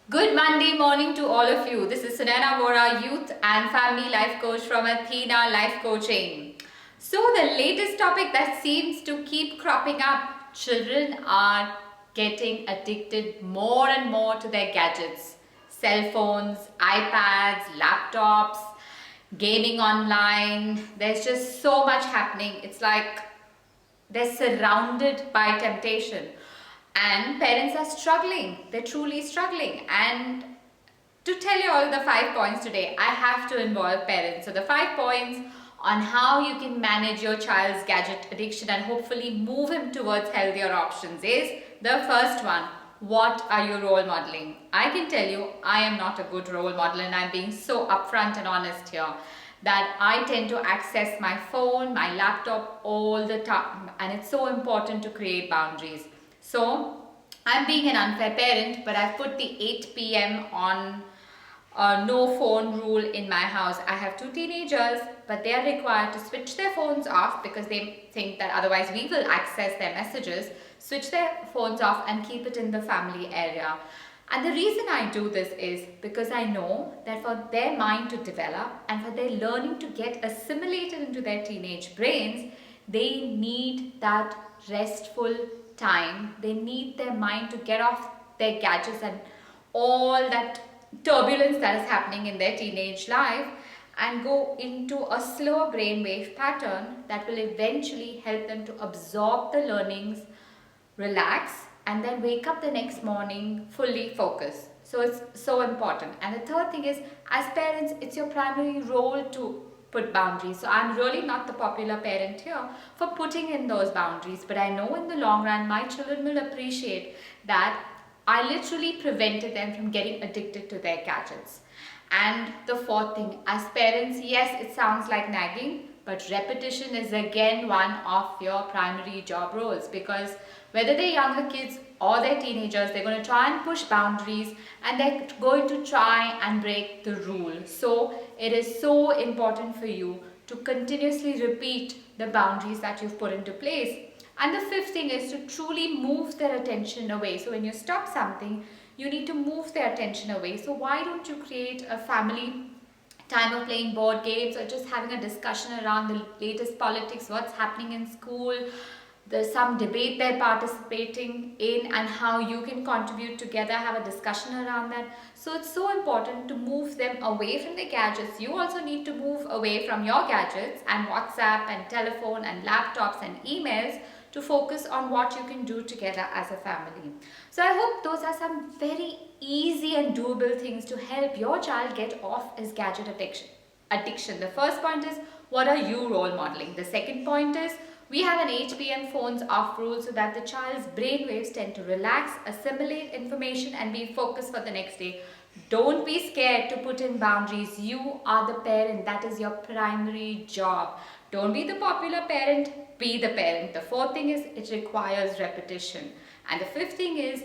Good Monday morning to all of you. This is Sunaina, youth and family life coach from Athena Life Coaching. So the latest topic that seems to keep cropping up, children are getting addicted more and more to their gadgets. Cell phones, iPads, laptops, gaming online. There's just so much happening. It's like they're surrounded by temptation. And parents are struggling. They're truly struggling. And to tell you all the 5 points today, I have to involve parents. So the 5 points on how you can manage your child's gadget addiction and hopefully move him towards healthier options is the first one. What are you role modeling? I can tell you I am not a good role model, and I'm being so upfront and honest here that I tend to access my phone, my laptop all the time, and it's so important to create boundaries. So I'm being an unfair parent, but I've put the 8 p.m. on no phone rule in my house. I have two teenagers, but they are required to switch their phones off because they think that otherwise we will access their messages. Switch their phones off and keep it in the family area. And the reason I do this is because I know that for their mind to develop and for their learning to get assimilated into their teenage brains, they need that restful time. They need their mind to get off their gadgets and all that turbulence that is happening in their teenage life and go into a slower brainwave pattern that will eventually help them to absorb the learnings, relax, and then wake up the next morning fully focused. So it's so important. And the third thing is, as parents, it's your primary role to put boundaries. So I'm really not the popular parent here for putting in those boundaries, but I know in the long run my children will appreciate that I literally prevented them from getting addicted to their gadgets. And the fourth thing, as parents, yes, it sounds like nagging, but repetition is again one of your primary job roles, because whether they're younger kids or they're teenagers, they're going to try and push boundaries and they're going to try and break the rule. So it is so important for you to continuously repeat the boundaries that you've put into place. And the fifth thing is to truly move their attention away. So when you stop something, you need to move their attention away. So why don't you create a family time of playing board games or just having a discussion around the latest politics, what's happening in school, there's some debate they're participating in and how you can contribute together, have a discussion around that. So it's so important to move them away from the gadgets. You also need to move away from your gadgets and WhatsApp and telephone and laptops and emails to focus on what you can do together as a family. So I hope those are some very easy and doable things to help your child get off his gadget addiction. The first point is, what are you role modeling? The second point is, we have an 8 p.m. phones off rule so that the child's brain waves tend to relax, assimilate information and be focused for the next day. Don't be scared to put in boundaries. You are the parent. That is your primary job. Don't be the popular parent, be the parent. The fourth thing is, it requires repetition. And the fifth thing is,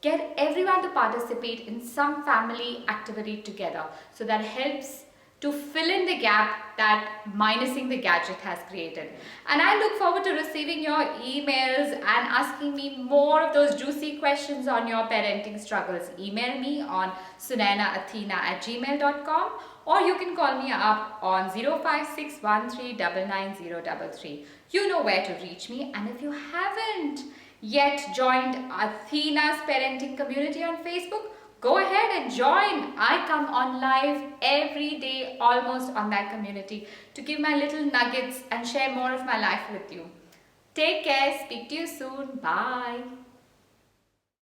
get everyone to participate in some family activity together. So that helps to fill in the gap that minusing the gadget has created. And I look forward to receiving your emails and asking me more of those juicy questions on your parenting struggles. Email me on sunainaathena@gmail.com, or you can call me up on 05613999033. You know where to reach me. And if you haven't yet joined Athena's parenting community on Facebook, go ahead and join. I come on live every day almost on that community to give my little nuggets and share more of my life with you. Take care. Speak to you soon. Bye.